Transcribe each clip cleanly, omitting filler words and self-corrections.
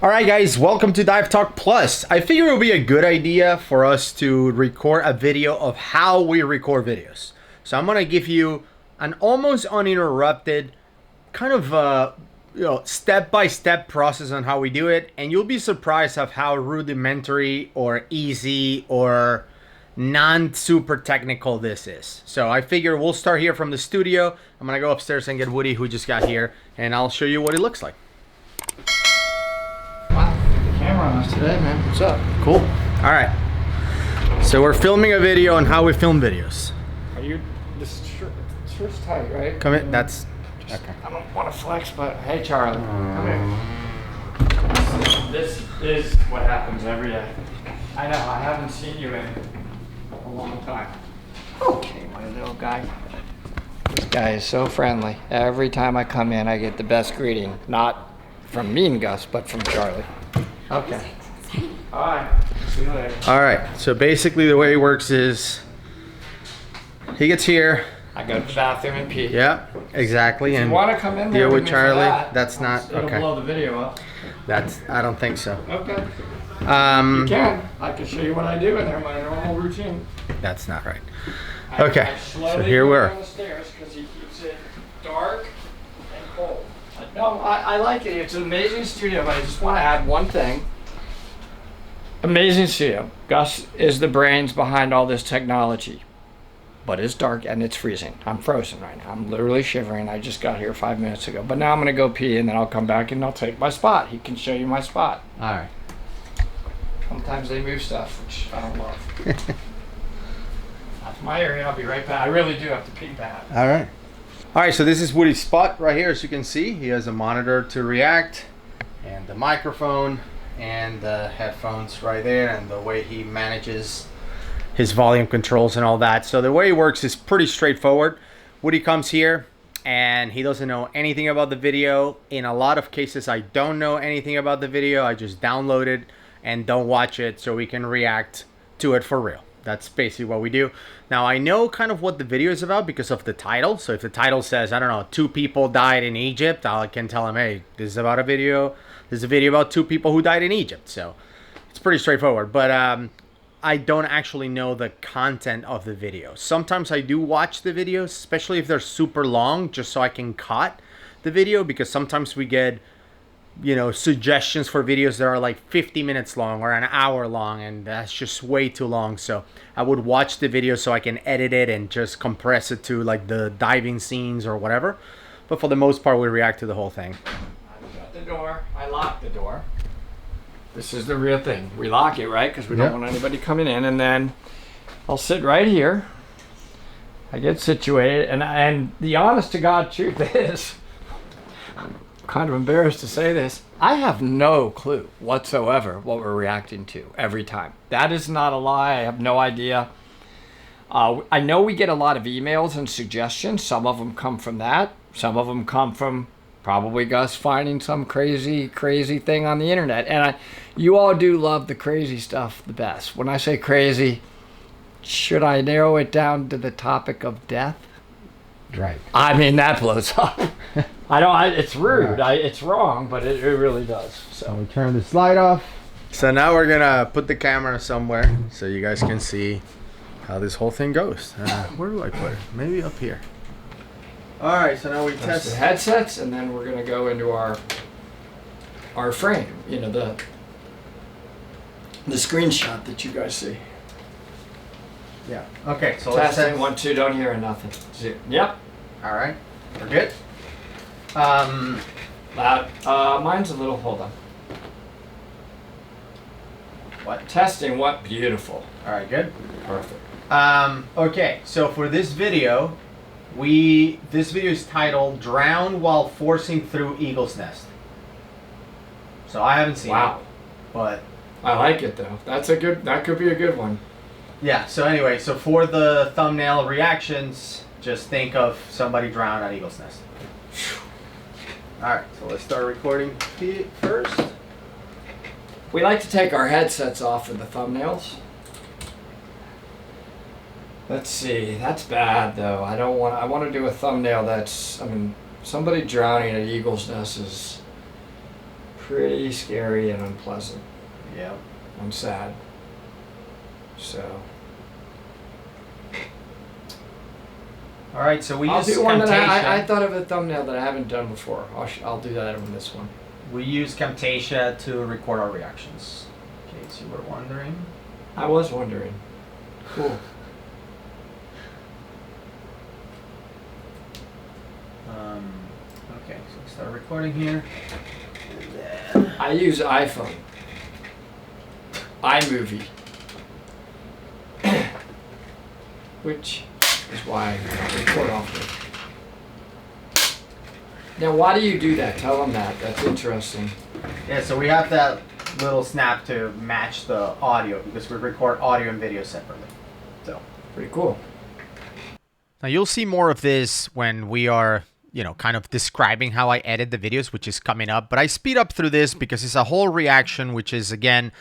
Alright guys, welcome to Dive Talk Plus. I figure it would be a good idea for us to record a video of how we record videos. So I'm going to give you an almost uninterrupted kind of step-by-step process on how we do it, and you'll be surprised of how rudimentary or easy or non-super technical this is. So I figure we'll start here from the studio. I'm going to go upstairs and get Woody, who just got here, and I'll show you what it looks like. Camera on us today, man. What's up? Cool. All right. So we're filming a video on how we film videos. Are you? This shirt's tight, right? Come in. That's okay. I don't want to flex, but hey, Charlie, come here. This is what happens every day. I know. I haven't seen you in a long time. Okay, my little guy. This guy is so friendly. Every time I come in, I get the best greeting. Not from me and Gus, but from Charlie. Okay. All right. See you later. All right. So basically, the way it works is he gets here. I go to the bathroom and pee. Yeah, exactly. If and you want to come in there deal with me for Charlie. that, That's not it'll okay. blow the video up. I don't think so. Okay. You can. I can show you what I do in there, my normal routine. That's not right. I Okay. slowly So here go we're. down the stairs because he keeps it dark and cold. No, I like it. It's an amazing studio, but I just want to add one thing. Amazing studio. Gus is the brains behind all this technology, but it's dark and it's freezing. I'm frozen right now. I'm literally shivering. I just got here 5 minutes ago, but now I'm gonna go pee and then I'll come back and I'll take my spot. He can show you my spot. All right. Sometimes they move stuff, which I don't love. That's my area. I'll be right back. I really do have to pee bad. All right. All right. So this is Woody's spot right here. As you can see, he has a monitor to react, and the microphone, and the headphones right there, and the way he manages his volume controls and all that. So the way it works is pretty straightforward. Woody comes here and he doesn't know anything about the video. In a lot of cases, I don't know anything about the video. I just download it and don't watch it so we can react to it for real. That's basically what we do. Now, I know kind of what the video is about because of the title. So if the title says, I don't know, 2 people died in Egypt, I can tell him, hey, this is about a video. This is a video about 2 people who died in Egypt. So it's pretty straightforward. But I don't actually know the content of the video. Sometimes I do watch the videos, especially if they're super long, just so I can cut the video, because sometimes we get, you know, suggestions for videos that are like 50 minutes long or an hour long, and that's just way too long. So I would watch the video so I can edit it and just compress it to like the diving scenes or whatever. But for the most part, we react to the whole thing. I shut the door. I lock the door. This is the real thing. We lock it, right? Because we don't want anybody coming in. And then I'll sit right here. I get situated. And the honest to God truth is, I'm kind of embarrassed to say this, I have no clue whatsoever what we're reacting to every time. That is not a lie. I have no idea. I know we get a lot of emails and suggestions. Some of them come from that. Some of them come from probably Gus finding some crazy thing on the internet. And you all do love the crazy stuff the best. When I say crazy, should I narrow it down to the topic of death? Right. I mean, that blows up. It's rude. It's wrong, but it really does. So we turn this light off. So now we're gonna put the camera somewhere so you guys can see how this whole thing goes. Where do I put it? Maybe up here. All right. So now we Test the test. headsets, and then we're gonna go into our frame. You know, the screenshot that you guys see. Yeah. Okay. So let's Testing test. 1, 2. Don't hear nothing. Yep. All right. We're good. Loud. Mine's a little. Hold on. What? Testing. What? Beautiful. All right. Good. Perfect. Okay. So for this video, this video is titled "Drown While Forcing Through Eagle's Nest." So I haven't seen it, but I like it though. That could be a good one. yeah. So anyway, so for the thumbnail reactions, just think of somebody drowned at Eagle's Nest. All right. So let's start recording first. We like to take our headsets off for the thumbnails. Let's see. That's bad though. I want to do a thumbnail that's. I mean, somebody drowning at Eagle's Nest is pretty scary and unpleasant. Yeah. I'm sad. So. All right, so we I'll use do one Camtasia. that I thought of a thumbnail that I haven't done before. I'll do that on this one. We use Camtasia to record our reactions. In case you were wondering. I was wondering. Cool. Okay, so we start recording here. I use iPhone. iMovie. Which is why I record often. Now, why do you do that? Tell them that. That's interesting. Yeah, so we have that little snap to match the audio because we record audio and video separately. So Pretty cool. now you'll see more of this when we are, kind of describing how I edit the videos, which is coming up. But I speed up through this because it's a whole reaction, which is, again,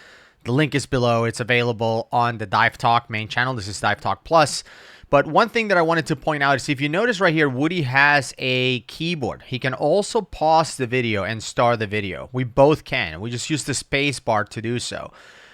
the link is below. It's available on the Dive Talk main channel. This is Dive Talk Plus. But one thing that I wanted to point out is if you notice right here, Woody has a keyboard. He can also pause the video and start the video. We both can. We just use the space bar to do so.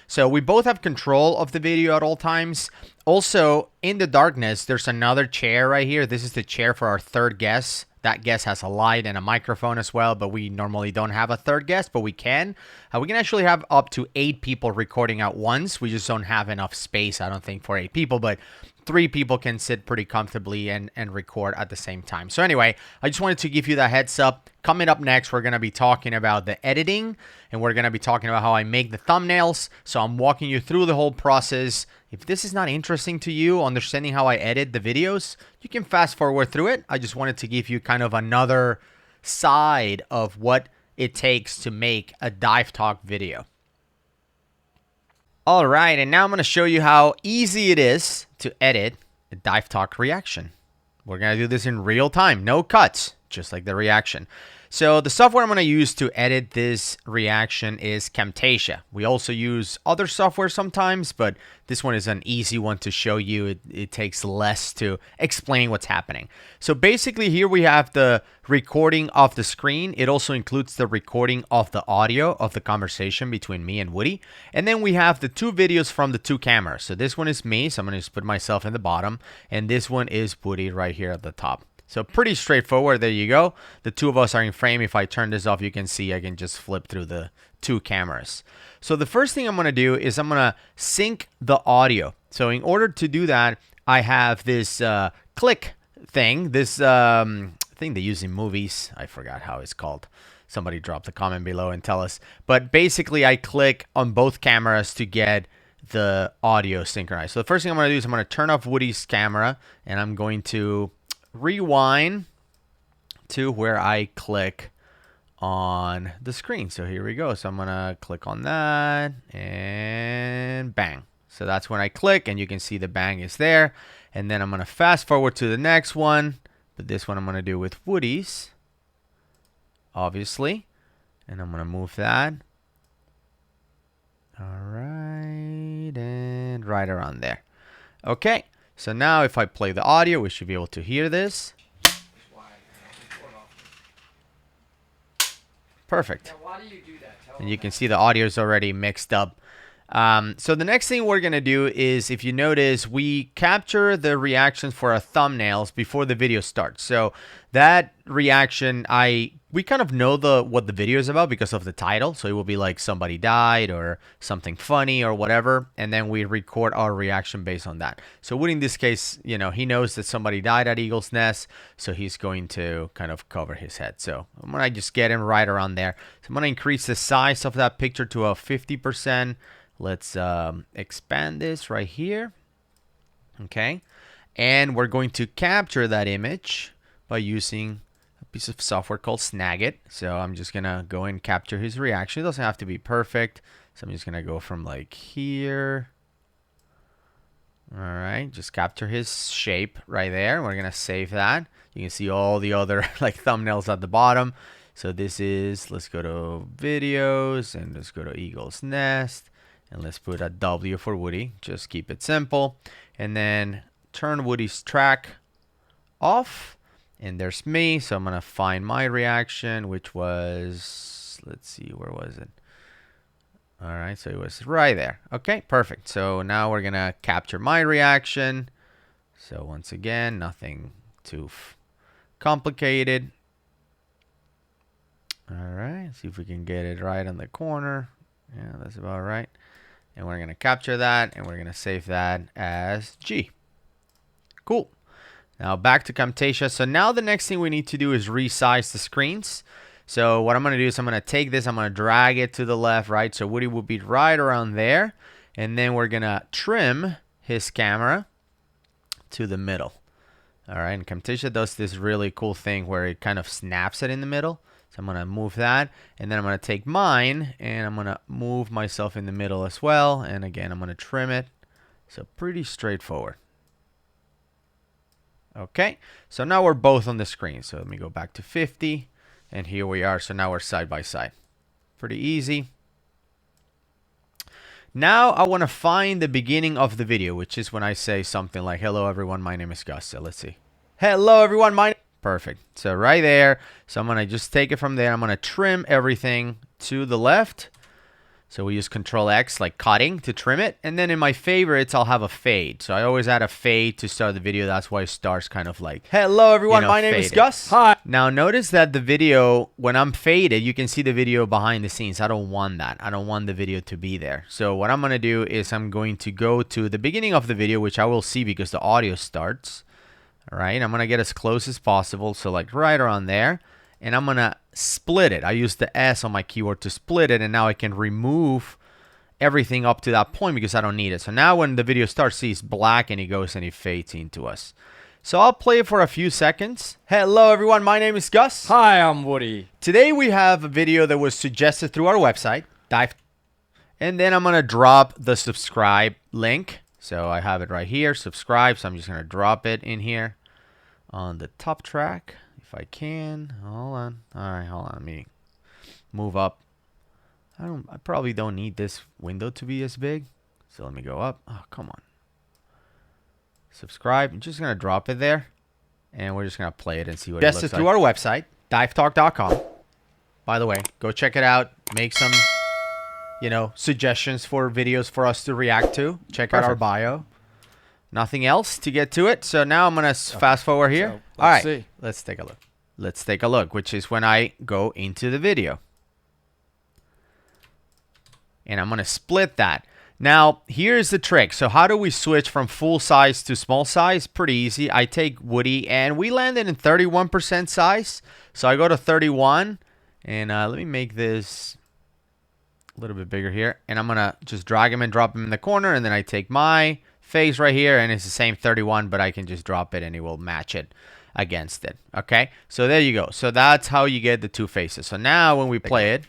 So we both have control of the video at all times. Also, in the darkness, there's another chair right here. This is the chair for our third guest. That guest has a light and a microphone as well, but we normally don't have a third guest, but we can. We can actually have up to 8 people recording at once. We just don't have enough space, I don't think, for 8 people, but 3 people can sit pretty comfortably and record at the same time. So anyway, I just wanted to give you that heads up. Coming up next, we're going to be talking about the editing, and we're going to be talking about how I make the thumbnails. So I'm walking you through the whole process. If this is not interesting to you, understanding how I edit the videos, you can fast forward through it. I just wanted to give you kind of another side of what it takes to make a Dive Talk video. All right, and now I'm going to show you how easy it is to edit a Dive Talk reaction. We're going to do this in real time, no cuts, just like the reaction. So the software I'm going to use to edit this reaction is Camtasia. We also use other software sometimes, but this one is an easy one to show you. It takes less to explain what's happening. So basically here we have the recording of the screen. It also includes the recording of the audio of the conversation between me and Woody. And then we have the 2 videos from the 2 cameras. So this one is me, so I'm going to just put myself in the bottom. And this one is Woody right here at the top. So pretty straightforward. There you go. The 2 of us are in frame. If I turn this off, you can see I can just flip through the 2 cameras. So the first thing I'm going to do is I'm going to sync the audio. So in order to do that, I have this click thing, this thing they use in movies. I forgot how it's called. Somebody drop a comment below and tell us. But basically, I click on both cameras to get the audio synchronized. So the first thing I'm going to do is I'm going to turn off Woody's camera, and I'm going to rewind to where I click on the screen. So here we go. So I'm going to click on that and bang. So that's when I click and you can see the bang is there. And then I'm going to fast forward to the next one. But this one I'm going to do with Woody's, obviously. And I'm going to move that. All right. And right around there. Okay. So now if I play the audio, we should be able to hear this. Perfect. Now, why do you do that? And you can see the audio is already mixed up. So the next thing we're going to do is, if you notice, we capture the reactions for our thumbnails before the video starts. So that reaction, we kind of know what the video is about because of the title. So it will be like somebody died or something funny or whatever. And then we record our reaction based on that. So Woody, in this case, he knows that somebody died at Eagle's Nest. So he's going to kind of cover his head. So I'm going to just get him right around there. So I'm going to increase the size of that picture to a 50%. Let's expand this right here. Okay. And we're going to capture that image by using a piece of software called Snagit. So I'm just going to go and capture his reaction. It doesn't have to be perfect. So I'm just going to go from like here. All right. Just capture his shape right there. We're going to save that. You can see all the other like thumbnails at the bottom. So this is, let's go to videos and let's go to Eagle's Nest. And let's put a W for Woody. Just keep it simple. And then turn Woody's track off. And there's me. So I'm going to find my reaction, which was, Let's see, where was it? All right, so it was right there. Okay, perfect. So now we're gonna capture my reaction. So once again, nothing too complicated. All right, see if we can get it right on the corner. Yeah, that's about right. And we're gonna capture that, and we're gonna save that as G. Cool. Now back to Camtasia. So now the next thing we need to do is resize the screens. So what I'm going to do is I'm going to take this, I'm going to drag it to the left, right? So Woody will be right around there. And then we're going to trim his camera to the middle. All right, and Camtasia does this really cool thing where it kind of snaps it in the middle. So I'm going to move that. And then I'm going to take mine and I'm going to move myself in the middle as well. And again, I'm going to trim it. So pretty straightforward. Okay, so now we're both on the screen. So let me go back to 50. And here we are. So now we're side by side. Pretty easy. Now I want to find the beginning of the video, which is when I say something like, hello everyone, my name is Gus. So let's see. Hello everyone, Perfect. So right there. So I'm going to just take it from there. I'm going to trim everything to the left. So we use Control X, like cutting, to trim it. And then in my favorites, I'll have a fade. So I always add a fade to start the video. That's why it starts kind of like, hello everyone, my name is Gus. Hi. Now notice that the video, when I'm faded, you can see the video behind the scenes. I don't want that. I don't want the video to be there. So what I'm going to do is I'm going to go to the beginning of the video, which I will see because the audio starts. All right, I'm going to get as close as possible. So like right around there. And I'm going to split it. I use the S on my keyboard to split it. And now I can remove everything up to that point because I don't need it. So now when the video starts, see, it's black and it goes and it fades into us. So I'll play it for a few seconds. Hello, everyone. My name is Gus. Hi, I'm Woody. Today we have a video that was suggested through our website, Dive. And then I'm going to drop the subscribe link. So I have it right here, subscribe. So I'm just going to drop it in here on the top track. If I can, hold on. All right, hold on. Let me move up. I probably don't need this window to be as big. So let me go up. Oh, come on. Subscribe. I'm just gonna drop it there, and we're just gonna play it and see what it looks like. Through our website, divetalk.com. By the way, go check it out. Make some, suggestions for videos for us to react to. Check out our bio. Nothing else to get to it. So now I'm going to fast forward here. So, all right. See. Let's take a look. Let's take a look, which is when I go into the video. And I'm going to split that. Now, here's the trick. So how do we switch from full size to small size? Pretty easy. I take Woody and we landed in 31% size. So I go to 31 and let me make this a little bit bigger here. And I'm going to just drag him and drop him in the corner. And then I take my face right here and it's the same 31, but I can just drop it and it will match it against it. Okay, so there you go. So that's how you get the two faces. So now when we play it,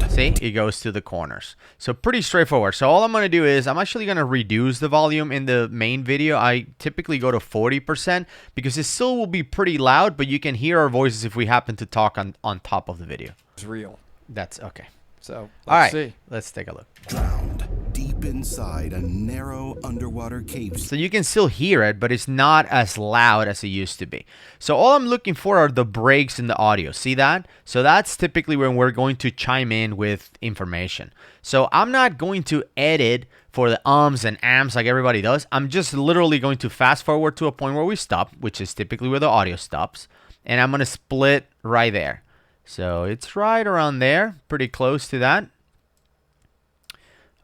see, it goes to the corners. So pretty straightforward. So all I'm going to do is I'm actually going to reduce the volume in the main video. I typically go to 40% because it still will be pretty loud, but you can hear our voices if we happen to talk on top of the video. It's real. That's okay. So let's see. Let's take a look. Drowned deep inside a narrow underwater cave. So you can still hear it, but it's not as loud as it used to be. So all I'm looking for are the breaks in the audio. See that? So that's typically when we're going to chime in with information. So I'm not going to edit for the ums and ams like everybody does. I'm just literally going to fast forward to a point where we stop, which is typically where the audio stops. And I'm going to split right there. So it's right around there, pretty close to that.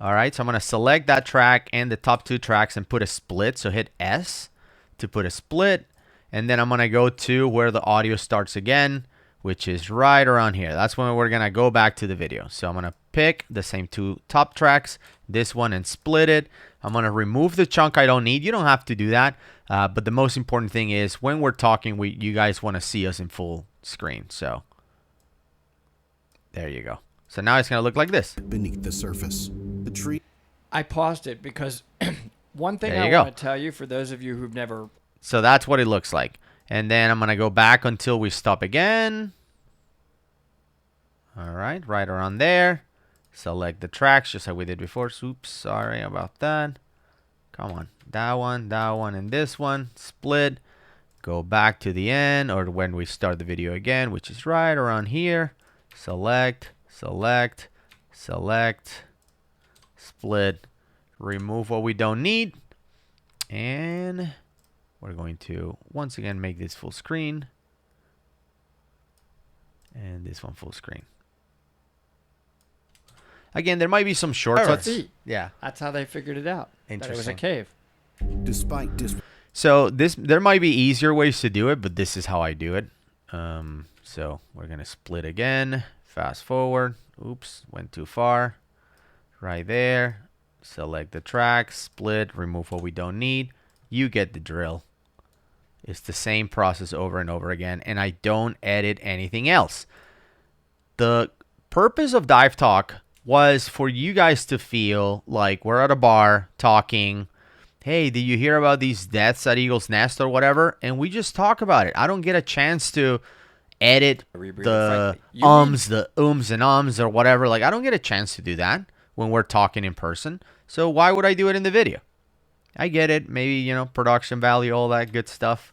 All right, so I'm going to select that track and the top two tracks and put a split. So hit S to put a split. And then I'm going to go to where the audio starts again, which is right around here. That's when we're going to go back to the video. So I'm going to pick the same two top tracks, this one, and split it. I'm going to remove the chunk I don't need. You don't have to do that. But the most important thing is when we're talking, you guys want to see us in full screen. So there you go. So now it's going to look like this. Beneath the surface, the tree. I paused it because one thing There I you go. want to tell you for those of you who've never... So that's what it looks like. And then I'm going to go back until we stop again. All right, right around there. Select the tracks just like we did before. Oops, sorry about that. Come on. That one, and this one. Split. Go back to the end or when we start the video again, which is right around here. Select, select, select, split, remove what we don't need, and we're going to once again make this full screen and this one full screen. Again, there might be some shortcuts. Yeah, That's how they figured it out. That it was a Interesting. cave. Despite so there might be easier ways to do it, but this is how I do it. So we're gonna split again, fast forward. Oops, went too far. Right there. Select the track, split, remove what we don't need. You get the drill. It's the same process over and over again, and I don't edit anything else. The purpose of Dive Talk was for you guys to feel like we're at a bar talking. Hey, did you hear about these deaths at Eagle's Nest or whatever? And we just talk about it. I don't get a chance to edit the the ums and ums or whatever. Like, I don't get a chance to do that when we're talking in person. So why would I do it in the video? I get it. Maybe, you know, production value, all that good stuff.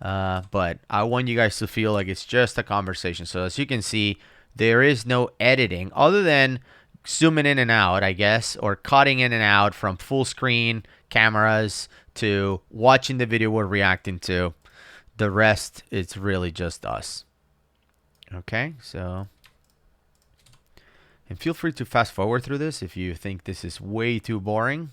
But I want you guys to feel like it's just a conversation. So as you can see, there is no editing other than zooming in and out, I guess, or cutting in and out from full screen cameras to watching the video we're reacting to. The rest, it's really just us. Okay, so, and feel free to fast forward through this if you think this is way too boring.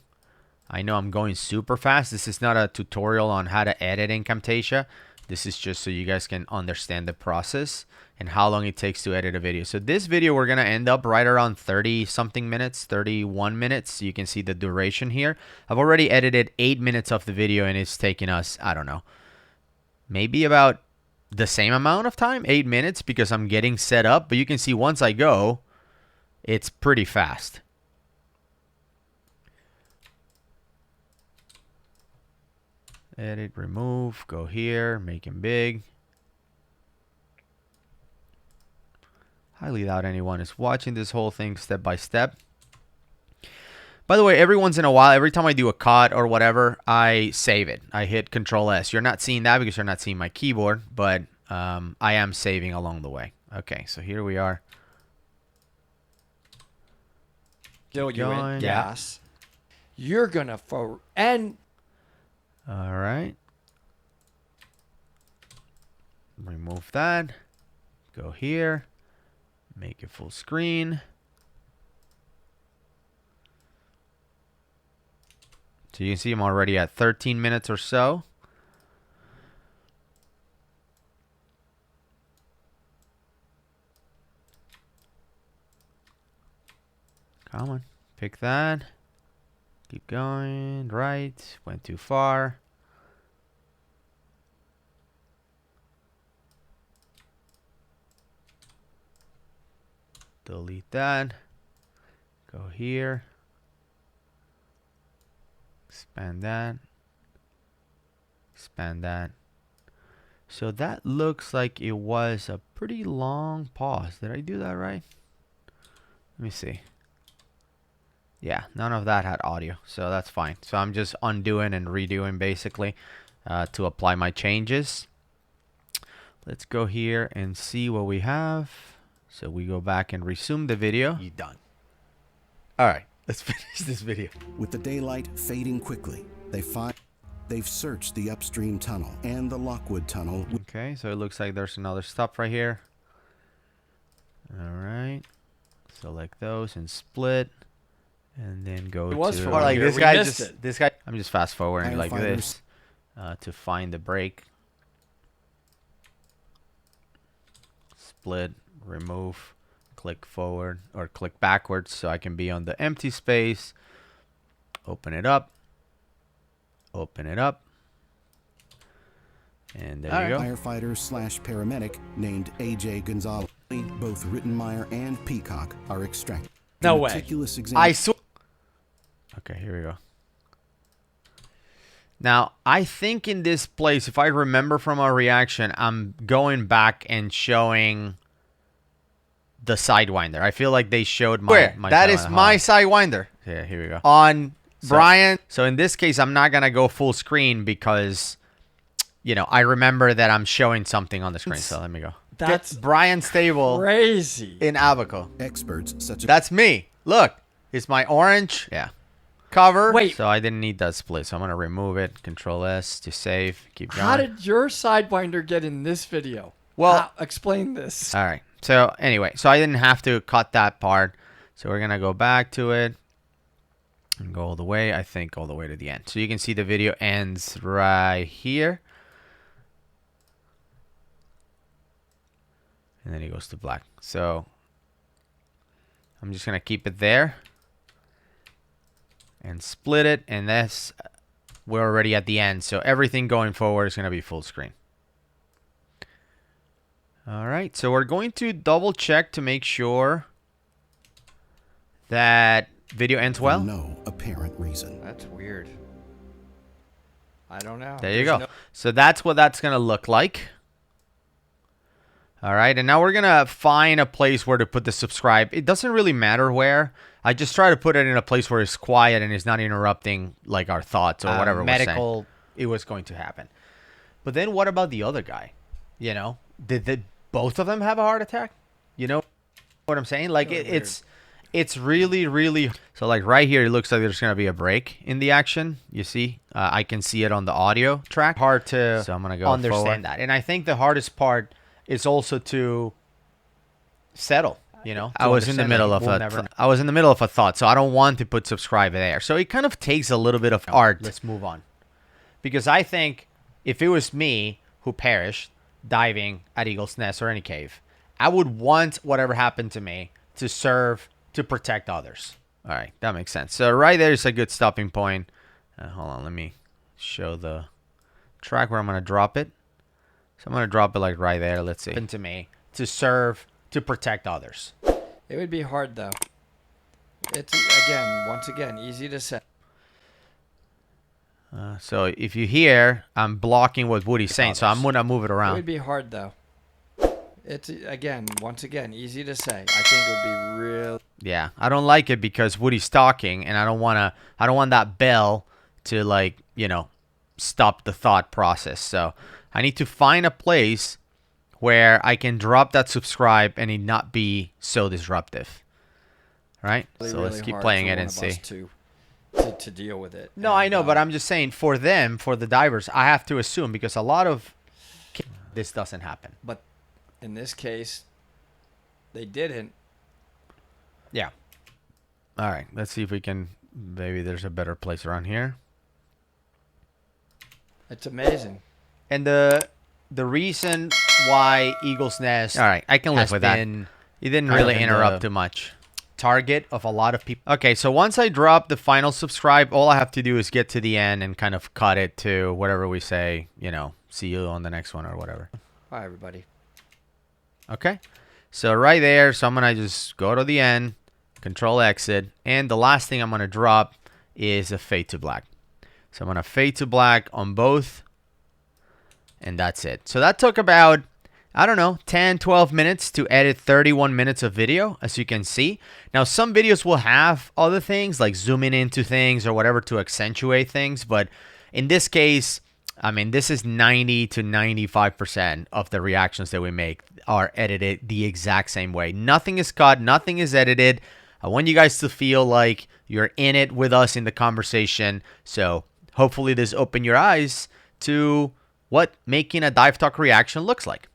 I know I'm going super fast. This is not a tutorial on how to edit in Camtasia. This is just so you guys can understand the process and how long it takes to edit a video. So this video, we're going to end up right around 30 something minutes, 31 minutes. You can see the duration here. I've already edited 8 minutes of the video and it's taken us, I don't know, maybe about the same amount of time, 8 minutes, because I'm getting set up. But you can see once I go, it's pretty fast. Edit, remove, go here, make him big. Highly doubt anyone is watching this whole thing step by step. By the way, every once in a while, every time I do a cut or whatever, I save it. I hit Control S. You're not seeing that because you're not seeing my keyboard, but I am saving along the way. Okay, so here we are. Still, you in going. gas. You're gonna and All right. Remove that. Go here. Make it full screen. So you can see I'm already at 13 minutes or so. Come on. Pick that. Keep going. Right. Went too far. Delete that. Go here. Expand that. Expand that. So that looks like it was a pretty long pause. Did I do that right? Let me see. Yeah, none of that had audio, so that's fine. So I'm just undoing and redoing basically to apply my changes. Let's go here and see what we have. So we go back and resume the video. You're done. All right, let's finish this video. With the daylight fading quickly, they've searched the upstream tunnel and the Lockwood tunnel. Okay, so it looks like there's another stop right here. All right, select those and split. And then go to for like here. this We guy missed just it. this guy. I'm just fast forwarding like Firefighters. this to find the break. Split, remove, click forward or click backwards so I can be on the empty space. Open it up. Open it up. And there you go. Firefighter/paramedic named A.J. Gonzalez. Both Rittenmeyer and Peacock are extracted. No way. Meticulous I example. swear. Okay, here we go. Now, I think in this place, if I remember from our reaction, I'm going back and showing the Sidewinder. I feel like they showed my That is Sidewinder. my Sidewinder Yeah, here we go. on Brian. So in this case, I'm not going to go full screen because, you know, I remember that I'm showing something on the screen. So let me go. That's Brian Stable crazy. in Abaco. Experts such as That's me. Look, it's my orange cover. Wait. So I didn't need that split, so I'm gonna remove it. Control S to save. Keep going. How did your Sidewinder get in this video? Well- explain this. All right. So anyway, so I didn't have to cut that part. So we're gonna go back to it and go all the way. I think all the way to the end. So you can see the video ends right here, and then it goes to black. So I'm just gonna keep it there and split it, and that's we're already at the end. So everything going forward is gonna be full screen. All right, so we're going to double check to make sure that video ends for well. no apparent reason. That's weird. I don't know. There you go. So that's what that's going to look like. All right, and now we're going to find a place where to put the subscribe. It doesn't really matter where. I just try to put it in a place where it's quiet and it's not interrupting like our thoughts or whatever medical it was going to happen. But then what about the other guy? You know, did both of them have a heart attack? You know what I'm saying? Like it's really, really... So like right here, it looks like there's going to be a break in the action. You see? I can see it on the audio track. Hard to so I'm gonna go understand that. And I think the hardest part is also to settle, you know? I was in the middle of a thought, so I don't want to put subscribe there. So it kind of takes a little bit of art. Let's move on. Because I think if it was me who perished diving at Eagle's Nest or any cave, I would want whatever happened to me to serve to protect others. All right, that makes sense. So right there is a good stopping point. Hold on, let me show the track where I'm going to drop it. So I'm going to drop it like right there. Let's see. To me to serve to protect others. It would be hard though. It's once again, easy to say. So if you hear, I'm blocking what Woody's saying, so I'm going to move it It around. would be hard though. It's once again, easy to say. I think it would be real. Yeah, I don't like it because Woody's talking, and I don't want that bell to, like, you know, stop the thought process. So I need to find a place where I can drop that subscribe and it not be so disruptive. Right? Really, So let's really keep hard playing for it one and of see. us to deal with it. No, I know, but I'm just saying for them, for the divers, I have to assume because a lot of this doesn't happen. But in this case, they didn't. Yeah. All right. Let's see if we can. Maybe there's a better place around here. It's amazing. And the reason why Eagle's Nest. All right, I can live with that. It didn't really interrupt too much. Target of a lot of people. Okay, so once I drop the final subscribe, all I have to do is get to the end and kind of cut it to whatever we say. You know, see you on the next one or whatever. Bye, everybody. Okay, so right there, so I'm gonna just go to the end, control exit, and the last thing I'm gonna drop is a fade to black. So I'm gonna fade to black on both, and that's it. So that took about, I don't know, 10, 12 minutes to edit 31 minutes of video, as you can see. Now, some videos will have other things like zooming into things or whatever to accentuate things, but in this case, I mean, this is 90 to 95% of the reactions that we make are edited the exact same way. Nothing is cut. Nothing is edited. I want you guys to feel like you're in it with us in the conversation. So hopefully this opened your eyes to what making a Dive Talk reaction looks like.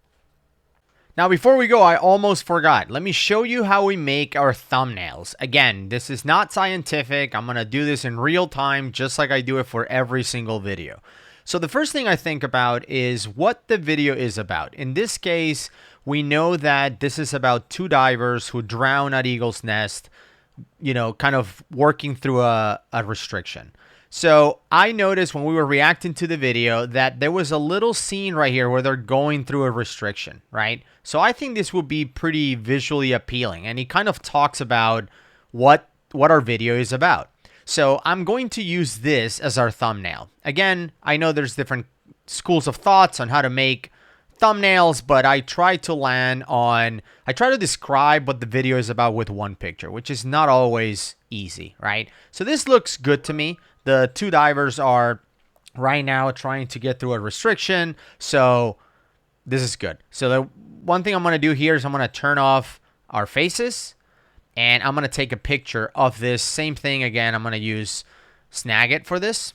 Now, before we go, I almost forgot. Let me show you how we make our thumbnails. Again, this is not scientific. I'm going to do this in real time, just like I do it for every single video. So the first thing I think about is what the video is about. In this case, we know that this is about two divers who drown at Eagle's Nest, you know, kind of working through a restriction. So I noticed when we were reacting to the video that there was a little scene right here where they're going through a restriction, right? So I think this would be pretty visually appealing. And he kind of talks about what our video is about. So I'm going to use this as our thumbnail. Again, I know there's different schools of thoughts on how to make thumbnails, but I try to describe what the video is about with one picture, which is not always easy, right? So this looks good to me. The two divers are right now trying to get through a restriction, so this is good. So one thing I'm going to do here is I'm going to turn off our faces, and I'm going to take a picture of this same thing again. I'm going to use Snagit for this.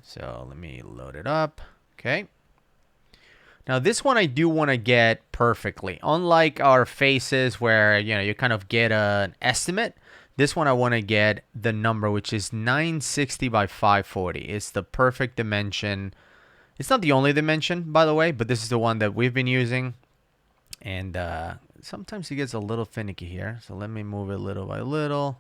So let me load it up. Okay. Now this one I do want to get perfectly. Unlike our faces where, you know, you kind of get an estimate, this one I want to get the number, which is 960 by 540. It's the perfect dimension. It's not the only dimension, by the way, but this is the one that we've been using. And sometimes it gets a little finicky here. So let me move it little by little.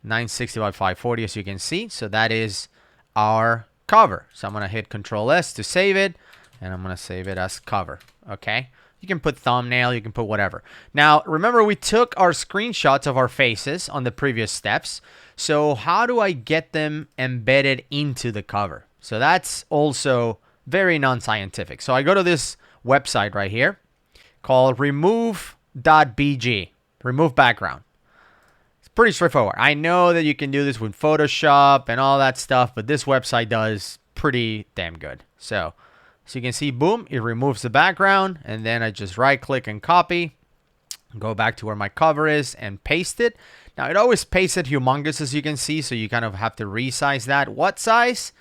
960 by 540, as you can see. So that is our cover. So I'm going to hit Control S to save it. And I'm going to save it as cover. Okay. You can put thumbnail. You can put whatever. Now, remember we took our screenshots of our faces on the previous steps. So how do I get them embedded into the cover? So that's also very non-scientific. So I go to this website right here called remove.bg. Remove background. It's pretty straightforward. I know that you can do this with Photoshop and all that stuff, but this website does pretty damn good. So you can see, boom, it removes the background, and then I just right-click and copy, go back to where my cover is, and paste it. Now, it always pastes it humongous, as you can see, so you kind of have to resize that. What size?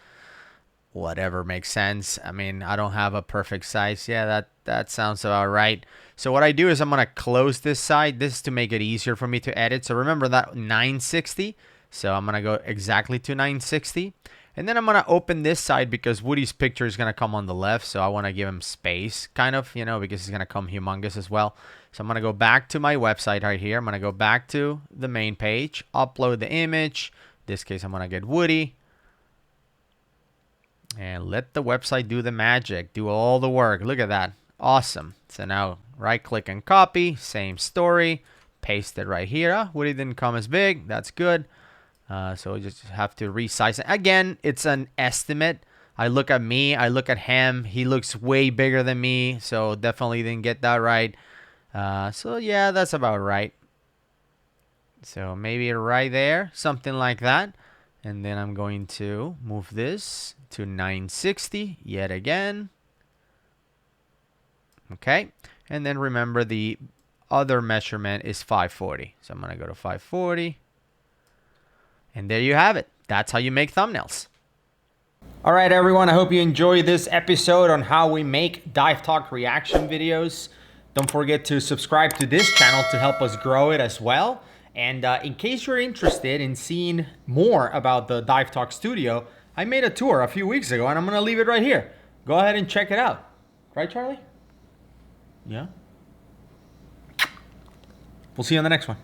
Whatever makes sense. I mean, I don't have a perfect size. Yeah, that sounds about right. So what I do is I'm going to close this side. This is to make it easier for me to edit. So remember that 960. So I'm going to go exactly to 960. And then I'm going to open this side because Woody's picture is going to come on the left. So I want to give him space, kind of, you know, because it's going to come humongous as well. So I'm going to go back to my website right here. I'm going to go back to the main page, upload the image. In this case, I'm going to get Woody. And let the website do the magic, do all the work. Look at that. Awesome. So now right-click and copy. Same story. Paste it right here. Woody didn't come as big. That's good. So we just have to resize it. Again, it's an estimate. I look at me. I look at him. He looks way bigger than me. So definitely didn't get that right. So yeah, that's about right. So maybe right there. Something like that. And then I'm going to move this to 960 yet again. Okay. And then remember the other measurement is 540. So I'm going to go to 540. And there you have it. That's how you make thumbnails. All right, everyone. I hope you enjoyed this episode on how we make Dive Talk reaction videos. Don't forget to subscribe to this channel to help us grow it as well. And in case you're interested in seeing more about the Dive Talk Studio, I made a tour a few weeks ago, and I'm going to leave it right here. Go ahead and check it out. Right, Charlie? Yeah? We'll see you on the next one.